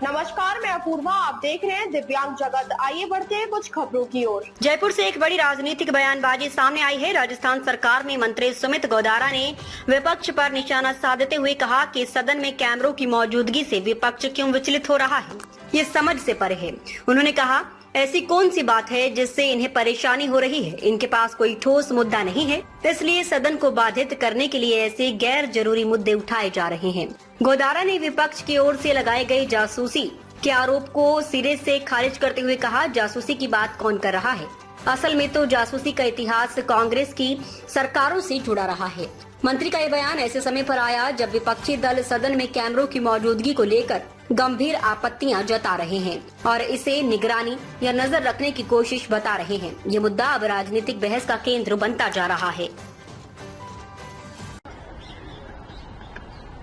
नमस्कार, मैं अपूर्वा, आप देख रहे हैं दिव्यांग जगत। आइए बढ़ते हैं कुछ खबरों की ओर। जयपुर से एक बड़ी राजनीतिक बयानबाजी सामने आई है। राजस्थान सरकार में मंत्री सुमित गोदारा ने विपक्ष पर निशाना साधते हुए कहा कि सदन में कैमरों की मौजूदगी से विपक्ष क्यों विचलित हो रहा है, ये समझ से परे है। उन्होंने कहा, ऐसी कौन सी बात है जिससे इन्हें परेशानी हो रही है? इनके पास कोई ठोस मुद्दा नहीं है, इसलिए सदन को बाधित करने के लिए ऐसे गैर जरूरी मुद्दे उठाए जा रहे हैं। गोदारा ने विपक्ष की ओर से लगाए गए जासूसी के आरोप को सिरे से खारिज करते हुए कहा, जासूसी की बात कौन कर रहा है? असल में तो जासूसी का इतिहास कांग्रेस की सरकारों से जुड़ा रहा है। मंत्री का ये बयान ऐसे समय पर आया जब विपक्षी दल सदन में कैमरों की मौजूदगी को लेकर गंभीर आपत्तियां जता रहे हैं और इसे निगरानी या नजर रखने की कोशिश बता रहे हैं। ये मुद्दा अब राजनीतिक बहस का केंद्र बनता जा रहा है।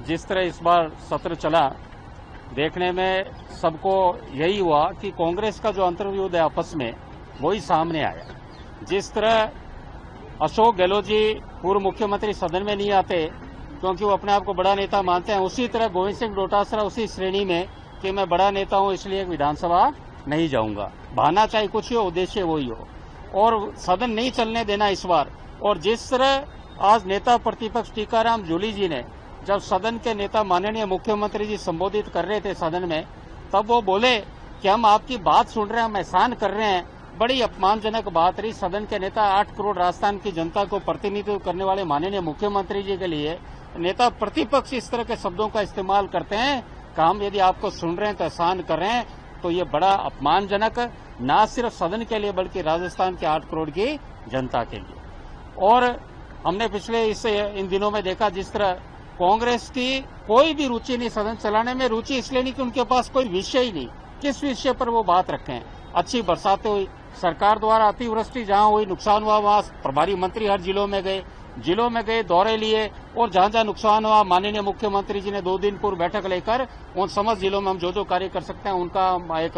जिस तरह इस बार सत्र चला, देखने में सबको यही हुआ कि कांग्रेस का जो अंतर्युद्ध है आपस में वही सामने आया। जिस तरह अशोक गहलोत जी पूर्व मुख्यमंत्री सदन में नहीं आते क्योंकि वो अपने आप को बड़ा नेता मानते हैं, उसी तरह गोविंद सिंह डोटासरा उसी श्रेणी में कि मैं बड़ा नेता हूं इसलिए विधानसभा नहीं जाऊंगा। बहाना चाहे कुछ हो, उद्देश्य वही हो, और सदन नहीं चलने देना इस बार। और जिस तरह आज नेता प्रतिपक्ष टीकाराम जूली जी ने जब सदन के नेता माननीय मुख्यमंत्री जी संबोधित कर रहे थे सदन में, तब वो बोले कि हम आपकी बात सुन रहे हैं, हम एहसान कर रहे हैं। बड़ी अपमानजनक बात रही। सदन के नेता 8 करोड़ राजस्थान की जनता को प्रतिनिधित्व करने वाले माननीय मुख्यमंत्री जी के लिए नेता प्रतिपक्ष इस तरह के शब्दों का इस्तेमाल करते हैं कि हम यदि आपको सुन रहे हैं तो एहसान कर रहे हैं, तो ये बड़ा अपमानजनक, न सिर्फ सदन के लिए बल्कि राजस्थान के 8 करोड़ की जनता के लिए। और हमने पिछले इन दिनों में देखा जिस तरह कांग्रेस की कोई भी रुचि नहीं सदन चलाने में। रुचि इसलिए नहीं कि उनके पास कोई विषय ही नहीं, किस विषय पर वो बात रखें। अच्छी बरसातें हुई, सरकार द्वारा अतिवृष्टि जहां हुई, नुकसान हुआ, वहां प्रभारी मंत्री हर जिलों में गए, दौरे लिए, और जहां जहां नुकसान हुआ माननीय मुख्यमंत्री जी ने 2 दिन पूर्व बैठक लेकर उन समस्त जिलों में हम जो कार्य कर सकते हैं उनका एक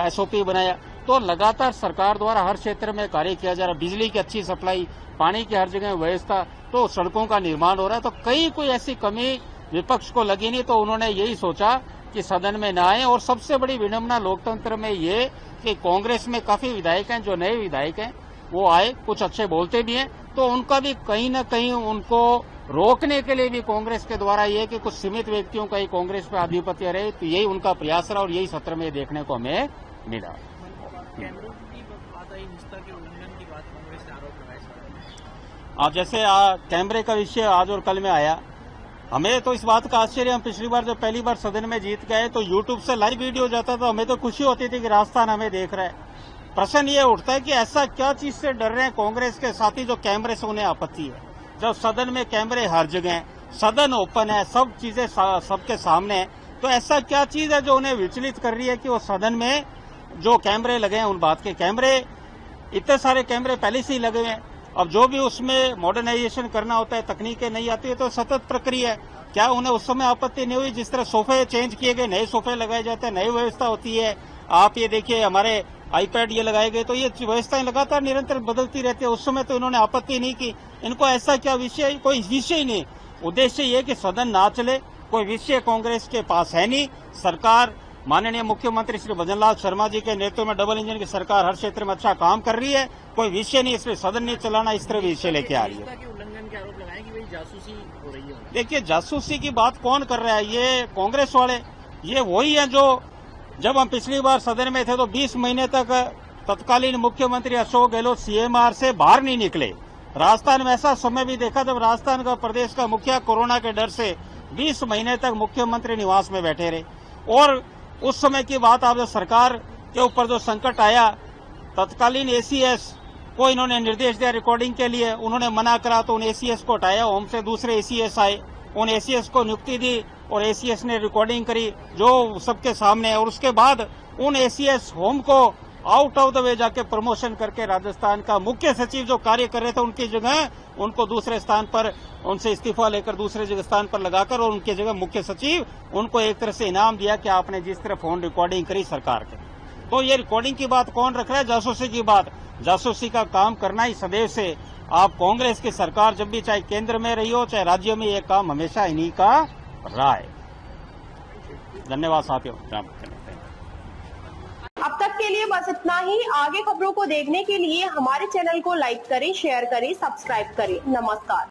SOP बनाया। तो लगातार सरकार द्वारा हर क्षेत्र में कार्य किया जा रहा है। बिजली की अच्छी सप्लाई, पानी की हर जगह व्यवस्था, तो सड़कों का निर्माण हो रहा है। तो कहीं कोई ऐसी कमी विपक्ष को लगी नहीं, तो उन्होंने यही सोचा कि सदन में न आए। और सबसे बड़ी विडंबना लोकतंत्र में ये कि कांग्रेस में काफी विधायक हैं, जो नए विधायक हैं वो आए, कुछ अच्छे बोलते भी हैं, तो उनका भी कहीं न कहीं उनको रोकने के लिए भी कांग्रेस के द्वारा ये कि कुछ सीमित व्यक्तियों का ही कांग्रेस पर आधिपत्य रहे, तो यही उनका प्रयास रहा और यही सत्र में देखने को हमें मिला। आज जैसे कैमरे का विषय आज और कल में आया, हमें तो इस बात का आश्चर्य, हम पिछली बार जब पहली बार सदन में जीत गए तो यूट्यूब से लाइव वीडियो जाता था, हमें तो खुशी होती थी कि राजस्थान हमें देख रहा है। प्रश्न ये उठता है कि ऐसा क्या चीज से डर रहे हैं कांग्रेस के साथी जो कैमरे से उन्हें आपत्ति है? जब सदन में कैमरे हर जगह, सदन ओपन है, सब चीजें सबके सामने है, तो ऐसा क्या चीज है जो उन्हें विचलित कर रही है कि वो सदन में जो कैमरे लगे हैं उन बात के कैमरे, इतने सारे कैमरे पहले से ही लगे हुए हैं। अब जो भी उसमें मॉडर्नाइजेशन करना होता है, तकनीकें नहीं आती है, तो सतत प्रक्रिया है। क्या उन्हें उस समय आपत्ति नहीं हुई? जिस तरह सोफे चेंज किए गए, नए सोफे लगाए जाते हैं, नई व्यवस्था होती है। आप ये देखिए, हमारे iPad ये लगाए गए, तो ये व्यवस्थाएं लगातार निरंतर बदलती रहती है। उस समय तो इन्होंने आपत्ति नहीं की। इनको ऐसा क्या विषय, कोई विषय ही नहीं। उद्देश्य ये कि सदन ना चले, कोई विषय कांग्रेस के पास है नहीं। सरकार माननीय मुख्यमंत्री श्री भजनलाल शर्मा जी के नेतृत्व में डबल इंजन की सरकार हर क्षेत्र में अच्छा काम कर रही है, कोई विषय नहीं, इसलिए सदन नहीं चलाना, इस तरह विषय लेके आ रही है। उल्लंघन के आरोप लगाए कि भाई जासूसी हो रही है। देखिए, जासूसी की बात कौन कर रहा है? ये कांग्रेस वाले, ये वही है जो जब हम पिछली बार सदन में थे तो 20 महीने तक तत्कालीन मुख्यमंत्री अशोक गहलोत CMR से बाहर नहीं निकले। राजस्थान में ऐसा समय भी देखा जब राजस्थान का प्रदेश का मुखिया कोरोना के डर से 20 महीने तक मुख्यमंत्री निवास में बैठे रहे। और उस समय की बात, आप जो सरकार के ऊपर जो संकट आया, तत्कालीन ACS को इन्होंने निर्देश दिया रिकॉर्डिंग के लिए, उन्होंने मना करा तो उन ACS को हटाया, होम से दूसरे ACS आए, उन ACS को नियुक्ति दी और ACS ने रिकॉर्डिंग करी जो सबके सामने है। और उसके बाद उन ACS होम को आउट ऑफ द वे जाके प्रमोशन करके राजस्थान का मुख्य सचिव जो कार्य कर रहे थे उनकी जगह उनको दूसरे स्थान पर, उनसे इस्तीफा लेकर दूसरे जगह स्थान पर लगाकर और उनकी जगह मुख्य सचिव, उनको एक तरह से इनाम दिया कि आपने जिस तरह फोन रिकॉर्डिंग करी सरकार के। तो ये रिकॉर्डिंग की बात कौन रख रहा है? जासूसी की बात। जासूसी का काम करना ही सदैव से, आप कांग्रेस की सरकार जब भी चाहे केंद्र में रही हो चाहे राज्य में, ये काम हमेशा इन्हीं का रहा है। धन्यवाद साथियों। अब तक के लिए बस इतना ही। आगे खबरों को देखने के लिए हमारे चैनल को लाइक करें, शेयर करें, सब्सक्राइब करें। नमस्कार।